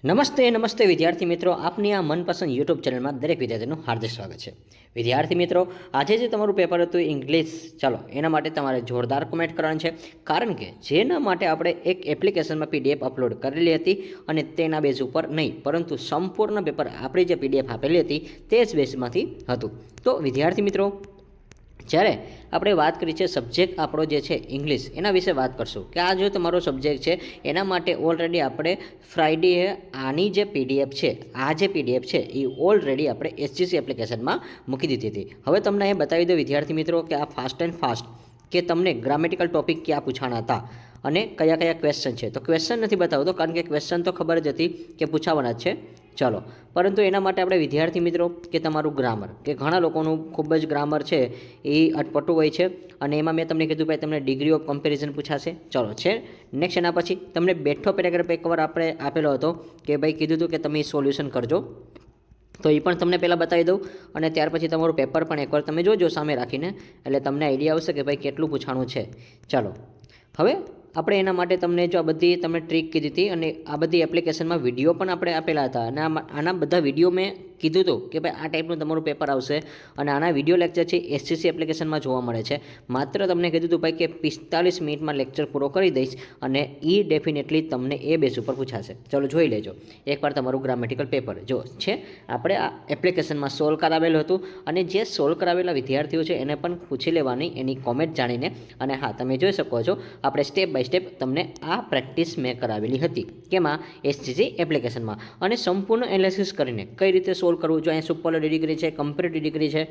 નમસ્તે વિદ્યાર્થી મિત્રો, આપની આ મનપસંદ યુટ્યુબ ચેનલમાં દરેક વિદ્યાર્થીનું હાર્દિક સ્વાગત છે। વિદ્યાર્થી મિત્રો, આજે જે તમારું પેપર હતું ઇંગ્લિશ, ચાલો એના માટે તમારે જોરદાર કોમેન્ટ કરવાનું છે, કારણ કે જેના માટે આપણે એક એપ્લિકેશનમાં પીડીએફ અપલોડ કરેલી હતી અને તેના બેઝ ઉપર નહીં, પરંતુ સંપૂર્ણ પેપર આપણી જે પીડીએફ આપેલી હતી તે જ બેઝમાંથી હતું। તો વિદ્યાર્થી મિત્રો, જ્યારે આપણે વાત કરી છે સબ્જેક્ટ આપણો જે છે ઇંગ્લિશ, એના વિશે વાત કરશું કે આ જો તમારો સબ્જેક્ટ છે એના માટે ઓલરેડી આપણે ફ્રાઈડેએ આની જે પીડીએફ છે, આ જે પીડીએફ છે એ ઓલરેડી આપણે એસજીસી એપ્લિકેશનમાં મૂકી દીધી હતી। હવે તમને એ બતાવી દો વિદ્યાર્થી મિત્રો કે આ ફાસ્ટ એન્ડ ફાસ્ટ કે તમને ગ્રામેટિકલ ટોપિક ક્યાં પૂછાણા હતા અને કયા કયા ક્વેશ્ચન છે। તો ક્વેશ્ચન નથી બતાવતો કારણ કે ક્વેશ્ચન તો ખબર જ હતી કે પૂછાવાના જ છે, ચાલો, પરંતુ એના માટે આપણે વિદ્યાર્થી મિત્રો કે તમારું ગ્રામર, કે ઘણા લોકોનું ખૂબ જ ગ્રામર છે એ અટપટું હોય છે અને એમાં મેં તમને કીધું ભાઈ તમને ડિગ્રી ઓફ કમ્પેરિઝન પૂછાશે, ચલો છે નેક્સ્ટ। એના પછી તમને બેઠો પેરેગ્રાફ એકવાર આપણે આપેલો હતો કે ભાઈ કીધું હતું કે તમે સોલ્યુશન કરજો, તો એ પણ તમને પહેલાં બતાવી દઉં અને ત્યાર પછી તમારું પેપર પણ એકવાર તમે જોજો સામે રાખીને, એટલે તમને આઈડિયા આવશે કે ભાઈ કેટલું પૂછાણું છે। ચાલો, હવે આપણે એના માટે તમને જો આ બધી તમને ટ્રીક કીધી હતી અને આ બધી એપ્લિકેશનમાં વિડીયો પણ આપણે આપેલા હતા અને આના બધા વિડીયો મેં કીધું હતું કે ભાઈ આ ટાઈપનું તમારું પેપર આવશે અને આના વિડીયો લેક્ચર છે એસજીસી એપ્લિકેશનમાં જોવા મળે છે। માત્ર તમને કીધું હતું ભાઈ કે 45 મિનિટમાં લેક્ચર પૂરો કરી દઈશ અને એ ડેફિનેટલી તમને એ બેઝ ઉપર પૂછાશે। ચલો જોઈ લેજો એકવાર તમારું ગ્રામેટિકલ પેપર જો છે આપણે આ એપ્લિકેશનમાં સોલ્વ કરાવેલું હતું અને જે સોલ્વ કરાવેલા વિદ્યાર્થીઓ છે એને પણ પૂછી લેવાની એની કોમેન્ટ જાણીને। અને હા, તમે જોઈ શકો છો આપણે સ્ટેપ બાય સ્ટેપ તમને આ પ્રેક્ટિસ મેં કરાવેલી હતી કેમાં એસજીસી એપ્લિકેશનમાં અને સંપૂર્ણ એનાલિસિસ કરીને કઈ રીતે સોલ્વ કરવું। જો અહીંયા સુપરલેટિવ ડિગ્રી છે, કમ્પેરેટિવ ડિગ્રી છે।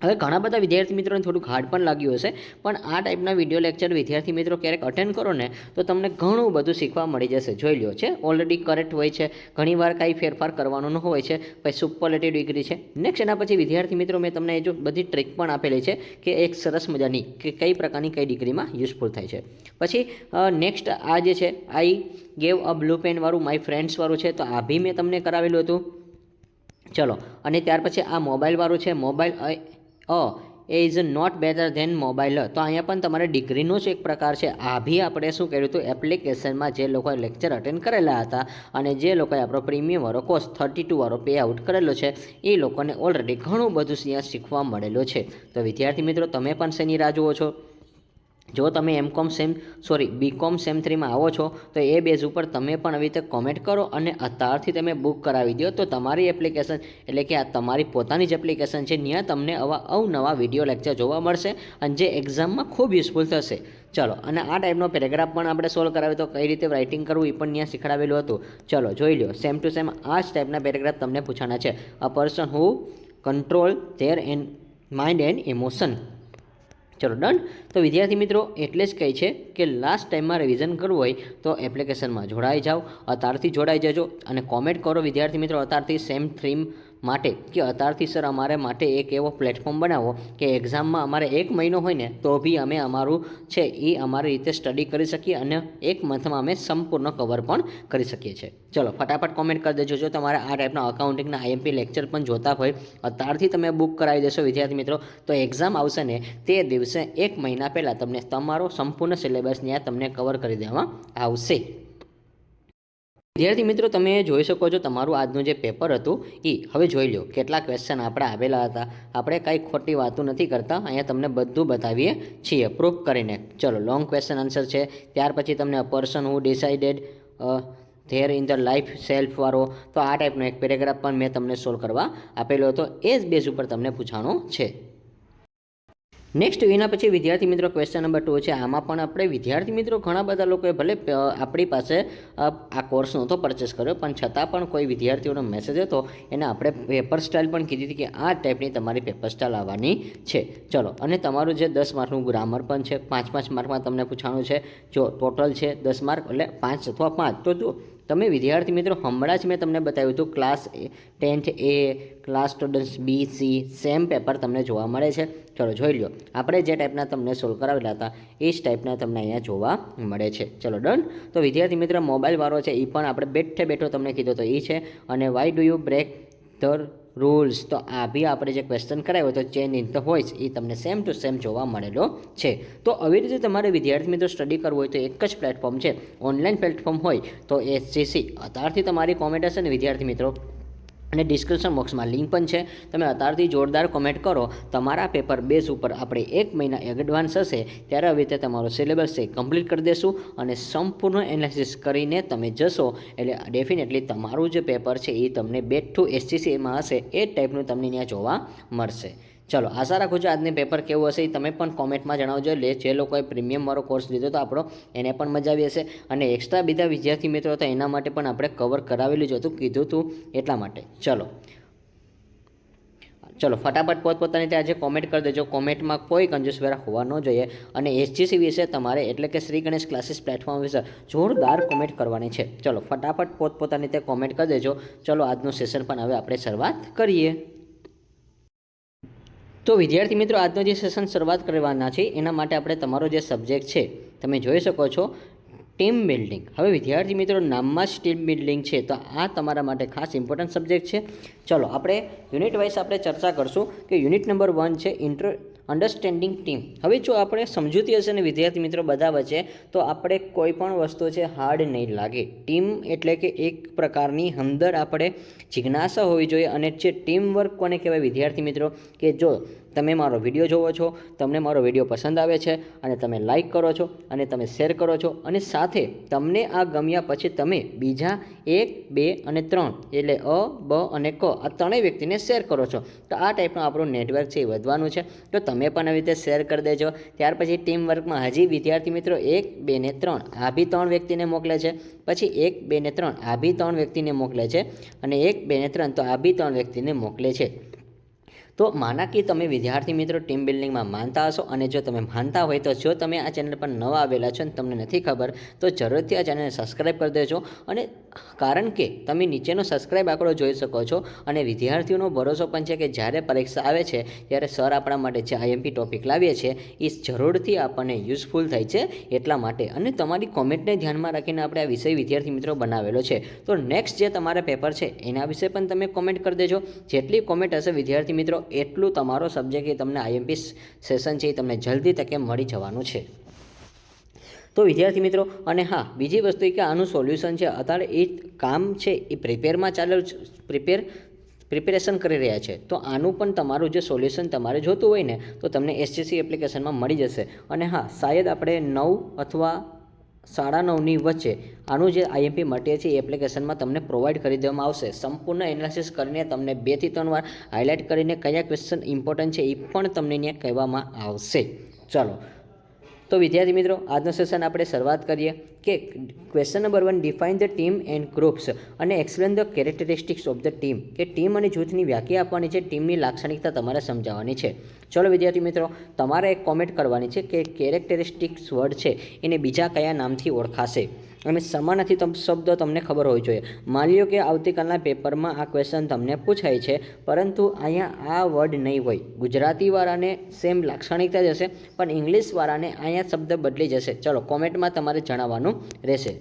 હવે ઘણા બધા વિદ્યાર્થી મિત્રોને થોડુંક હાર્ડ પણ લાગ્યું હશે, પણ આ ટાઈપના વિડીયો લેક્ચર વિદ્યાર્થી મિત્રો ક્યારેક અટેન્ડ કરો ને તો તમને ઘણું બધું શીખવા મળી જશે। જોઈ લો છે ઓલરેડી કરેક્ટ હોય છે, ઘણીવાર કાંઈ ફેરફાર કરવાનો ન હોય છે, પછી સુપરલેટિવ ડિગ્રી છે નેક્સ્ટ। એના પછી વિદ્યાર્થી મિત્રો મેં તમને જો બધી ટ્રીક પણ આપેલી છે કે એક સરસ મજાની કે કઈ પ્રકારની કઈ ડિગ્રીમાં યુઝફુલ થાય છે। પછી નેક્સ્ટ આ જે છે I gave a blue pen વાળું માય ફ્રેન્ડ્સ વાળું છે, તો આ બી મેં તમને કરાવેલું હતું, ચલો। અને ત્યાર પછી આ મોબાઈલ વાળું છે, મોબાઈલ એ is not better than mobile, તો અહીંયા પણ તમારે ડિગ્રીનો જ એક પ્રકાર છે। આ બી આપણે શું કર્યું હતું એપ્લિકેશનમાં જે લોકોએ લેક્ચર અટેન્ડ કરેલા હતા અને જે લોકોએ આપણો પ્રીમિયમ વાળો કોર્સ 32 વાળો પે આઉટ કરેલો છે એ લોકોને ઓલરેડી ઘણું બધું ત્યાં શીખવા મળેલું છે। તો વિદ્યાર્થી મિત્રો, તમે પણ શેની રાહ જુઓ છો? જો તમે બીકોમ સેમ 3માં આવો છો તો એ બેઝ ઉપર તમે પણ આવી રીતે કોમેન્ટ કરો અને અત્યારથી તમે બુક કરાવી દો, તો તમારી એપ્લિકેશન એટલે કે આ તમારી પોતાની જ એપ્લિકેશન છે, ત્યાં તમને આવા અવનવા વિડીયો લેક્ચર જોવા મળશે અને જે એક્ઝામમાં ખૂબ યુઝફુલ થશે। ચલો, અને આ ટાઈપનો પેરેગ્રાફ પણ આપણે સોલ્વ કરાવ્યો તો કઈ રીતે રાઇટિંગ કરવું એ પણ ત્યાં શીખડાવેલું હતું, ચલો જોઈ લો। સેમ ટુ સેમ આ જ ટાઈપના પેરેગ્રાફ તમને પૂછાના છે। A person who control there mind and emotion, ચલો ડન। તો વિદ્યાર્થી મિત્રો એટલે જ કહે છે કે લાસ્ટ ટાઈમમાં રિવિઝન કરવું હોય તો એપ્લિકેશનમાં જોડાઈ જાઓ, અત્યારથી જોડાઈ જજો અને કોમેન્ટ કરો વિદ્યાર્થી મિત્રો અત્યારથી સેમ 3 માટે કે અત્યારથી સર અમારે માટે એક એવો પ્લેટફોર્મ બનાવો કે એક્ઝામમાં અમારે 1 મહિનો હોય ને તો બી અમે અમારું છે એ અમારી રીતે સ્ટડી કરી શકીએ અને 1 મંથમાં અમે સંપૂર્ણ કવર પણ કરી શકીએ છીએ। ચલો ફટાફટ કોમેન્ટ કરી દેજો। જો તમારે આ ટાઈપના અકાઉન્ટિંગના આઈએમપી લેક્ચર પણ જોતા હોય અત્યારથી તમે બુક કરાવી દેશો વિદ્યાર્થી મિત્રો, તો એક્ઝામ આવશે ને તે દિવસે 1 મહિના પહેલાં તમને તમારો સંપૂર્ણ સિલેબસ ત્યાં તમને કવર કરી દેવામાં આવશે। વિદ્યાર્થી મિત્રો, તમે જોઈ શકો છો તમારું આજનું જે પેપર હતું એ હવે જોઈ લો કેટલા ક્વેશ્ચન આપણે આવેલા હતા। આપણે કાંઈ ખોટી વાતો નથી કરતા, અહીંયા તમને બધું બતાવીએ છીએ પ્રૂફ કરીને। ચલો, લોંગ ક્વેશ્ચન આન્સર છે, ત્યાર પછી તમને a person who decided there in the life self વાળો, તો આ ટાઈપનો એક પેરેગ્રાફ પણ મેં તમને સોલ્વ કરવા આપેલો હતો, એ જ બેઝ ઉપર તમને પૂછાણો છે। નેક્સ્ટ એના પછી વિદ્યાર્થી મિત્રો ક્વેશ્ચન નંબર 2 છે। આમાં પણ આપણે વિદ્યાર્થી મિત્રો ઘણા બધા લોકોએ ભલે આપણી પાસે આ કોર્સ નહોતો પરચેસ કર્યો, પણ છતાં પણ કોઈ વિદ્યાર્થીઓનો મેસેજ હતો એને આપણે પેપર સ્ટાઇલ પણ કીધી હતી કે આ ટાઈપની તમારી પેપર સ્ટાઇલ આવવાની છે। ચલો, અને તમારું જે 10 માર્કનું ગ્રામર પણ છે, 5 માર્કમાં તમને પૂછાણું છે। જો ટોટલ છે 10 માર્ક એટલે 5 અથવા 5, તો જો તમે વિદ્યાર્થી મિત્રો હમણાં જ મેં તમને બતાવ્યું હતું class 10th A, class students B, C same paper તમને જોવા મળે છે। ચલો જોઈ લો, આપણે જે ટાઈપના તમને સોલ્વ કરાવેલા હતા એ જ ટાઈપના તમને અહીંયા જોવા મળે છે। ચલો ડન। તો વિદ્યાર્થી મિત્ર મોબાઈલ વાળો છે એ પણ આપણે બેઠો તમને કીધો તો એ છે, અને why do you break the rules, તો આ બી આપણે જે ક્વેશ્ચન કરાવ્યો તો ચેન્જ ઇન ધ વોઇસ એ તમને સેમ ટુ સેમ જોવા મળેલો છે. તો આવી રીતે તમારે વિદ્યાર્થી મિત્રો સ્ટડી કરવું હોય તો એક જ પ્લેટફોર્મ છે, ઓનલાઈન પ્લેટફોર્મ હોય તો SGC. અત્યારથી તમારી કોમેન્ટ હશે ને વિદ્યાર્થી મિત્રો, અને ડિસ્ક્રિપ્શન બોક્સમાં લિંક પણ છે, તમે અત્યારથી જોરદાર કોમેન્ટ કરો. તમારા પેપર બેઝ ઉપર આપણે 1 મહિના એડવાન્સ હશે ત્યારે આવી રીતે તમારો સિલેબસ છે કમ્પ્લીટ કરી દેશું અને સંપૂર્ણ એનાલિસિસ કરીને તમે જશો એટલે ડેફિનેટલી તમારું જે પેપર છે એ તમને બેક ટુ SGCમાં હશે એ ટાઈપનું તમને ત્યાં જોવા મળશે. ચલો, આશા રાખું છું આજની પેપર કેવું હશે એ તમે પણ કોમેન્ટમાં જણાવજો. જે લોકોએ પ્રીમિયમવાળો કોર્સ લીધો હતો આપણો એને પણ મજા આવી હશે, અને એક્સ્ટ્રા બીજા વિદ્યાર્થી મિત્રો હતા એના માટે પણ આપણે કવર કરાવેલું જ હતું, કીધું હતું એટલા માટે. ચલો ફટાફટ પોતપોતાની ત્યાં આજે કોમેન્ટ કરી દેજો. કોમેન્ટમાં કોઈ કંજૂસવેરા હોવા ન જોઈએ, અને SGC વિશે તમારે એટલે કે શ્રી ગણેશ ક્લાસીસ પ્લેટફોર્મ વિશે જોરદાર કોમેન્ટ કરવાની છે. ચલો ફટાફટ પોતપોતાની ત્યાં કોમેન્ટ કરી દેજો. ચલો આજનું સેશન પણ હવે આપણે શરૂઆત કરીએ. તો વિદ્યાર્થી મિત્રો, આજનો જે સેશન શરૂઆત કરવાના છે એના માટે આપણે તમારો જે સબ્જેક્ટ છે તમે જોઈ શકો છો ટીમ બિલ્ડિંગ. હવે વિદ્યાર્થી મિત્રો નામમાં જ ટીમ બિલ્ડિંગ છે, તો આ તમારા માટે ખાસ ઇમ્પોર્ટન્ટ સબ્જેક્ટ છે. ચલો આપણે યુનિટ વાઇઝ આપણે ચર્ચા કરશું કે યુનિટ નંબર 1 છે અન્ડરસ્ટેન્ડિંગ ટીમ. હવે જો આપણે સમજૂતી હશે ને વિદ્યાર્થી મિત્રો બધા વચ્ચે, તો આપણે કોઈ પણ વસ્તુ છે હાર્ડ નહીં લાગે. ટીમ એટલે કે એક પ્રકારની અંદર આપણે જિજ્ઞાસા હોવી જોઈએ, અને જે ટીમ વર્ક કોને કહેવાય વિદ્યાર્થી મિત્રો, કે જો તમે મારો વિડીયો જોવો છો, તમને મારો વિડીયો પસંદ આવે છે અને તમે લાઇક કરો છો અને તમે શેર કરો છો, અને સાથે તમને આ ગમ્યા પછી તમે બીજા 1, 2 અને 3 એટલે અ, બ અને ક આ ત્રણેય વ્યક્તિને શેર કરો છો, તો આ ટાઈપનું આપણું નેટવર્ક છે એ વધવાનું છે. તો તમે પણ આવી રીતે શેર કરી દેજો. ત્યાર પછી ટીમ વર્કમાં હજી વિદ્યાર્થી મિત્રો 1, 2 ને 3 આ બી 3 વ્યક્તિને મોકલે છે, પછી 1, 2 ને 3 આ બી 3 વ્યક્તિને મોકલે છે, અને 1, 2 ને 3 તો આ બી 3 વ્યક્તિને મોકલે છે. તો માના કે તમે વિદ્યાર્થી મિત્રો ટીમ બિલ્ડિંગમાં માનતા હશો, અને જો તમે માનતા હોય તો જો તમે આ ચેનલ પર નવા આવેલા છો અને તમને નથી ખબર તો જરૂરથી આ ચેનલને સબસ્ક્રાઈબ કરી દેજો. અને કારણ કે તમે નીચેનો સબસ્ક્રાઈબ આંકડો જોઈ શકો છો, અને વિદ્યાર્થીઓનો ભરોસો પણ છે કે જ્યારે પરીક્ષા આવે છે ત્યારે સર આપણા માટે જે IMP ટોપિક લાવીએ છીએ એ જરૂરથી આપણને યુઝફુલ થાય છે એટલા માટે. અને તમારી કોમેન્ટને ધ્યાનમાં રાખીને આપણે આ વિષય વિદ્યાર્થી મિત્રો બનાવેલો છે. તો નેક્સ્ટ જે તમારા પેપર છે એના વિશે પણ તમે કોમેન્ટ કરી દેજો. જેટલી કોમેન્ટ હશે વિદ્યાર્થી મિત્રો એટલું તમારો સબ્જેક્ટ એ તમને IMP સેશન છે એ તમને જલ્દી તકે મળી જવાનું છે. તો વિદ્યાર્થી મિત્રો, અને હા બીજી વસ્તુ કે આનું સોલ્યુશન છે અત્યારે એ કામ છે એ પ્રિપેરેશન કરી રહ્યા છે, તો આનું પણ તમારું જે સોલ્યુશન તમારે જોતું હોય ને તો તમને SGC એપ્લિકેશનમાં મળી જશે. અને હા શાયદ આપણે 9 અથવા 9:30ની વચ્ચે આનું જે IMP મટીરિયલ છે એ એપ્લિકેશનમાં તમને પ્રોવાઈડ કરી દેવામાં આવશે. સંપૂર્ણ એનાલિસિસ કરીને તમને 2 થી 3 વાર હાઇલાઇટ કરીને કયા ક્વેશ્ચન ઇમ્પોર્ટન્ટ છે એ પણ તમને ત્યાં કહેવામાં આવશે. ચલો તો વિદ્યાર્થી મિત્રો આજનો સેશન આપણે શરૂઆત કરીએ કે question number 1 define the team and groups અને explain the characteristics of the team. કે ટીમ અને જૂથની વ્યાખ્યા આપવાની છે, ટીમની લાક્ષણિકતા તમારે સમજાવવાની છે. ચલો વિદ્યાર્થી મિત્રો, તમારે એક કોમેન્ટ કરવાની છે કે કેરેક્ટરિસ્ટિક્સ વર્ડ છે એને બીજા કયા નામથી ઓળખાશે, અને સમાનાર્થી શબ્દ તમને ખબર હોવી જોઈએ. માની લો કે આવતીકાલના પેપરમાં આ ક્વેશ્ચન તમને પૂછાય છે, પરંતુ અહીંયા આ વર્ડ નહીં હોય. ગુજરાતીવાળાને સેમ લાક્ષણિકતા જ હશે, પણ ઇંગ્લિશવાળાને અહીંયા શબ્દ બદલી જશે. ચલો કોમેન્ટમાં તમારે જણાવવાનું રહેશે.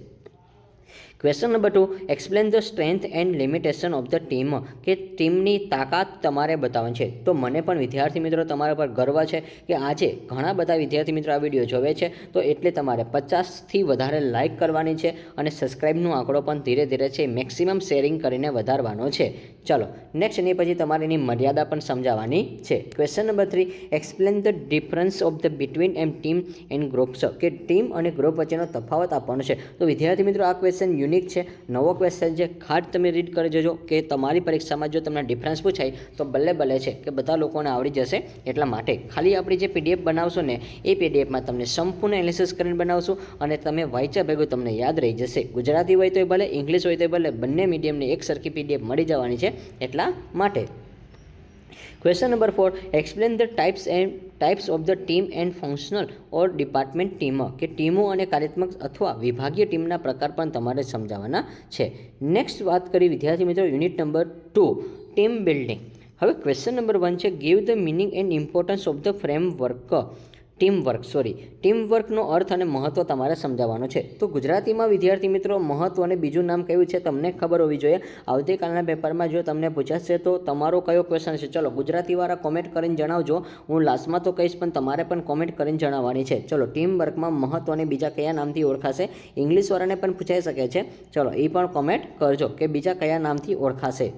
Question number 2 explain the strength and limitation of the team. કે ટીમની તાકાત તમારે બતાવવાની છે. તો મને પણ વિદ્યાર્થી મિત્રો તમારા પર ગર્વ છે કે આજે ઘણા બધા વિદ્યાર્થી મિત્રો આ વિડીયો જોવે છે, તો એટલે તમારે 50થી વધારે લાઇક કરવાની છે, અને સબસ્ક્રાઈબનો આંકડો પણ ધીરે ધીરે છે મેક્સિમમ શેરિંગ કરીને વધારવાનો છે. ચલો નેક્સ્ટ એની પછી તમારે એની મર્યાદા પણ સમજાવવાની છે. Question number 3 explain the difference of the between એમ ટીમ એન્ડ ગ્રુપ્સ. કે ટીમ અને ગ્રુપ વચ્ચેનો તફાવત આપવાનો છે. તો વિદ્યાર્થી મિત્રો આ ક્વેશ્ચન યુનિક છે, નવો ક્વેશ્ચન છે, ખાસ તમે રીડ કરી જજો કે તમારી પરીક્ષામાં જો તમને ડિફરન્સ પૂછાય તો ભલે છે કે બધા લોકોને આવડી જશે. એટલા માટે ખાલી આપણી જે PDF બનાવશો ને એ PDFમાં તમને સંપૂર્ણ એનાલિસિસ કરીને બનાવશું, અને તમે વાંચ્યા ભેગું તમને યાદ રહી જશે. ગુજરાતી હોય તો ભલે, ઇંગ્લિશ હોય તો ભલે, બંને મીડિયમની એક સરખી PDF મળી જવાની છે એટલા માટે. Question number 4 explain the types of the team and functional or department team. કે ટીમો અને કાર્યાત્મક અથવા વિભાગીય ટીમના પ્રકાર પણ તમારે સમજાવવાના છે. નેક્સ્ટ વાત કરી વિદ્યાર્થી મિત્રો યુનિટ નંબર 2 ટીમ બિલ્ડિંગ. હવે ક્વેશ્ચન નંબર 1 છે give the meaning and importance of the framework. ટીમવર્કનો અર્થ અને મહત્ત્વ તમારે સમજાવવાનો છે. તો ગુજરાતીમાં વિદ્યાર્થી મિત્રો મહત્ત્વ અને બીજું નામ કયું છે તમને ખબર હોવી જોઈએ. આવતીકાલના પેપરમાં જો તમને પૂછાશે તો તમારો કયો ક્વેશ્ચન છે, ચલો ગુજરાતીવાળા કોમેન્ટ કરીને જણાવજો. હું લાસ્ટમાં તો કહીશ પણ તમારે પણ કોમેન્ટ કરીને જણાવવાની છે. ચલો ટીમવર્કમાં મહત્ત્વ અને બીજા કયા નામથી ઓળખાશે, ઇંગ્લિશવાળાને પણ પૂછાઈ શકે છે. ચલો એ પણ કોમેન્ટ કરજો કે બીજા કયા નામથી ઓળખાશે.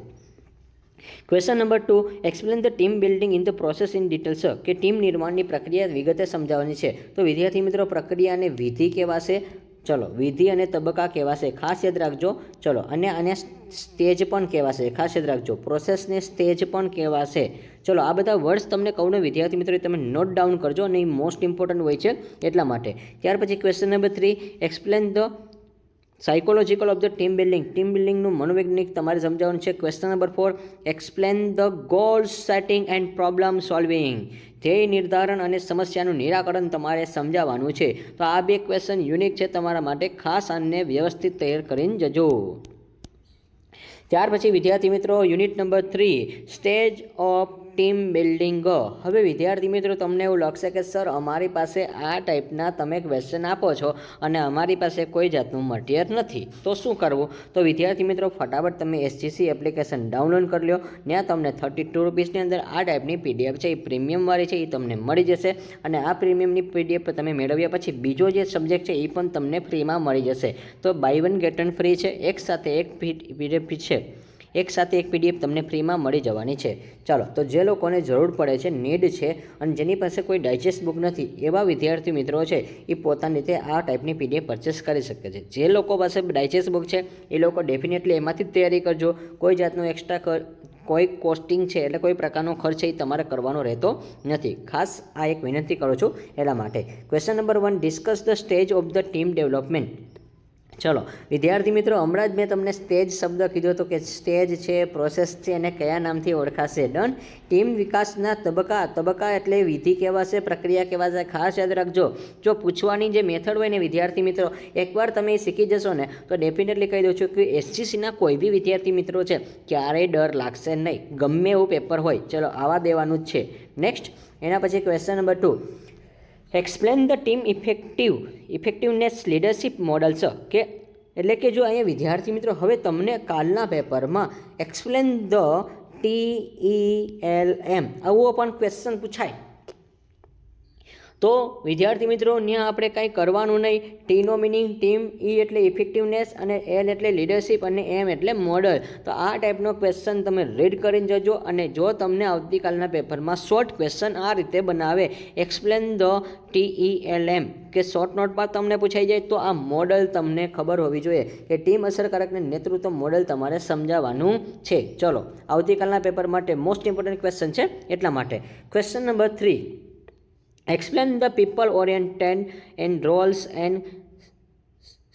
Question number 2, explain the team building in the process in details. કે ટીમ નિર્માણની પ્રક્રિયા વિગતે સમજાવવાની છે. તો વિદ્યાર્થી મિત્રો પ્રક્રિયા અને વિધિ કહેવાશે. ચલો વિધિ અને તબક્કા કહેવાશે, ખાસ યાદ રાખજો. ચલો અને આને સ્ટેજ પણ કહેવાશે, ખાસ યાદ રાખજો. પ્રોસેસને સ્ટેજ પણ કહેવાશે. ચલો આ બધા વર્ડ્સ તમને કહું ને વિદ્યાર્થી મિત્રો તમે નોટ ડાઉન કરજો અને એ મોસ્ટ ઇમ્પોર્ટન્ટ હોય છે એટલા માટે. ત્યાર પછી question number 3, explain the psychological of the team building. Team બિલ્ડિંગનું મનોવૈજ્ઞાનિક તમારે સમજાવવાનું છે. Question number 4, explain the goal setting and problem solving. ધ્યેય નિર્ધારણ અને સમસ્યાનું નિરાકરણ તમારે સમજાવવાનું છે. તો આ બે ક્વેશ્ચન યુનિક છે તમારા માટે, ખાસ આને વ્યવસ્થિત તૈયાર કરીને જજો. ત્યાર પછી વિદ્યાર્થી મિત્રો unit number 3, stage of team building. હવે વિદ્યાર્થી મિત્રો તમને એવું લાગશે કે સર અમારી પાસે આ ટાઈપના તમે ક્વેશ્ચન આપો છો અને અમારી પાસે કોઈ જાતનું મટીરિયલ નથી, તો શું કરવું? તો વિદ્યાર્થી મિત્રો ફટાફટ તમે SGC એપ્લિકેશન ડાઉનલોડ કરી લો. ત્યાં તમને 32 રૂપીસની અંદર આ ટાઈપની PDF છે, એ પ્રીમિયમવાળી છે, એ તમને મળી જશે. અને આ પ્રીમિયમની PDF તમે મેળવ્યા પછી બીજો જે સબ્જેક્ટ છે એ પણ તમને ફ્રીમાં મળી જશે. તો બાય 1 ગેટ 1 ફ્રી છે. એક સાથે એક PDF છે, એક સાથે એક PDF તમને ફ્રીમાં મળી જવાની છે. ચાલો તો જે લોકોને જરૂર પડે છે, નીડ છે અને જેની પાસે કોઈ ડાયજેસ્ટ બુક નથી એવા વિદ્યાર્થી મિત્રો છે એ પોતાની રીતે આ ટાઈપની PDF પરચેસ કરી શકે છે. જે લોકો પાસે ડાયજેસ્ટ બુક છે એ લોકો ડેફિનેટલી એમાંથી જ તૈયારી કરજો. કોઈ જાતનું એક્સ્ટ્રા કોઈ કોસ્ટિંગ છે એટલે કોઈ પ્રકારનો ખર્ચ એ તમારે કરવાનો રહેતો નથી. ખાસ આ એક વિનંતી કરું છું એટલા માટે. Question number 1, discuss the stage of the team development. ચલો વિદ્યાર્થી મિત્રો હમણાં જ મેં તમને સ્ટેજ શબ્દ કીધો હતો કે સ્ટેજ છે, પ્રોસેસ છે અને કયા નામથી ઓળખાશે. ડન. ટીમ વિકાસના તબક્કા એટલે વિધિ કહેવાશે, પ્રક્રિયા કહેવાશે. ખાસ યાદ રાખજો, જો પૂછવાની જે મેથડ હોય ને વિદ્યાર્થી મિત્રો એકવાર તમે શીખી જશો ને તો ડેફિનેટલી કહી દઉં છું કે SGCના કોઈ બી વિદ્યાર્થી મિત્રો છે ક્યારેય ડર લાગશે નહીં, ગમે એવું પેપર હોય. ચલો આવા દેવાનું જ છે. નેક્સ્ટ એના પછી question number 2, explain the team effectiveness leadership models. કે એટલે કે જો અહીંયા વિદ્યાર્થી મિત્રો હવે તમને કાલના પેપરમાં એક્સપ્લેન ધ TELM આવો પણ ક્વેશ્ચન પૂછાય તો વિદ્યાર્થી મિત્રો ત્યાં આપણે કાંઈ કરવાનું નહીં. ટીનો મિનિંગ ટીમ, E એટલે ઇફેક્ટિવનેસ અને L એટલે લીડરશિપ અને M એટલે મોડલ. તો આ ટાઈપનો ક્વેશ્ચન તમે રીડ કરીને જજો. અને જો તમને આવતીકાલના પેપરમાં શોર્ટ ક્વેશ્ચન આ રીતે બનાવે, એક્સપ્લેન ધ TELM કે શોર્ટ નોટમાં તમને પૂછાઈ જાય તો આ મોડલ તમને ખબર હોવી જોઈએ કે ટીમ અસરકારકને નેતૃત્વ મોડલ તમારે સમજાવવાનું છે. ચલો આવતીકાલના પેપર માટે મોસ્ટ ઇમ્પોર્ટન્ટ ક્વેશ્ચન છે એટલા માટે. Question number 3, explain the people oriented and Rolls and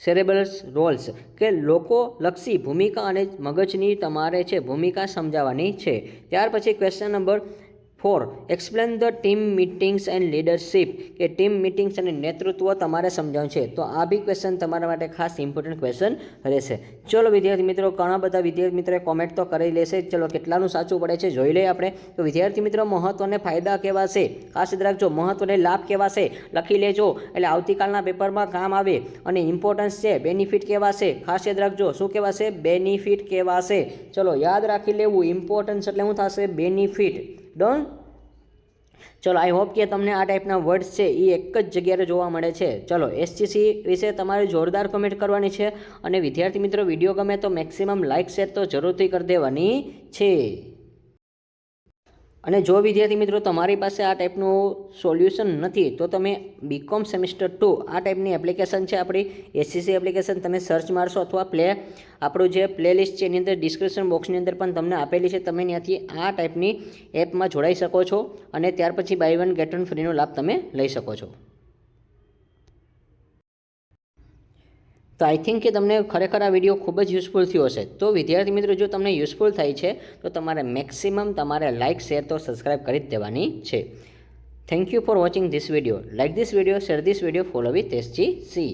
cerebral Rolls. કે લોકોલક્ષી ભૂમિકા અને મગજની તમારે છે ભૂમિકા સમજાવવાની છે. ત્યાર પછી question number 4, explain the team meetings and leadership. કે ટીમ મીટિંગ્સ અને નેતૃત્વ તમારે સમજાવવાનું છે. તો આ બી ક્વેશ્ચન તમારા માટે ખાસ ઇમ્પોર્ટન્ટ ક્વેશ્ચન રહેશે. ચલો વિદ્યાર્થી મિત્રો ઘણા બધા વિદ્યાર્થી મિત્રોએ કોમેન્ટ તો કરી લેશે. ચલો કેટલાનું સાચું પડે છે જોઈ લઈએ આપણે. તો વિદ્યાર્થી મિત્રો મહત્વ અને ફાયદા કેવા છે ખાસ યાદ રાખજો. મહત્વ અને લાભ કેવા છે લખી લેજો એટલે આવતીકાલના પેપરમાં કામ આવે. અને ઇમ્પોર્ટન્સ છે બેનિફિટ કેવા છે ખાસ યાદ રાખજો. શું કેવા છે? બેનિફિટ કેવા છે. ચલો યાદ રાખી લેવું. ઇમ્પોર્ટન્સ એટલે શું થશે? બેનિફિટ. ડન. ચલો આઈ હોપ કે તમને આ ટાઈપના વર્ડ્સ છે એ એક જ જગ્યાએ જોવા મળે છે. ચલો SGC વિશે તમારે જોરદાર કમેન્ટ કરવાની છે. અને વિદ્યાર્થી મિત્રો વિડીયો ગમે તો મેક્સિમમ લાઇક શેર તો જરૂરથી કરી દેવાની છે. અને જો વિદ્યાર્થી મિત્રો તમારી પાસે આ ટાઈપનું સોલ્યુશન નથી તો તમે BCom સેમિસ્ટર 2 આ ટાઈપની એપ્લિકેશન છે આપણી SGC એપ્લિકેશન, તમે સર્ચ મારશો અથવા આપણું જે પ્લેલિસ્ટ છે એની અંદર ડિસ્ક્રિપ્શન બોક્સની અંદર પણ તમને આપેલી છે. તમે ત્યાંથી આ ટાઈપની એપમાં જોડાઈ શકો છો અને ત્યાર પછી બાય 1 ગેટ 1 ફ્રીનો લાભ તમે લઈ શકો છો. તો આઈ થિંક કે તમને ખરેખર આ વિડીયો ખૂબ જ યુઝફુલ થયો હશે. તો વિદ્યાર્થી મિત્રો જો તમને યુઝફુલ થાય છે તો તમારે મેક્સિમમ તમારે લાઇક શેર તો સબસ્ક્રાઈબ કરી જ દેવાની છે. Thank you for watching this video. Like this video, share this video, follow with SGC.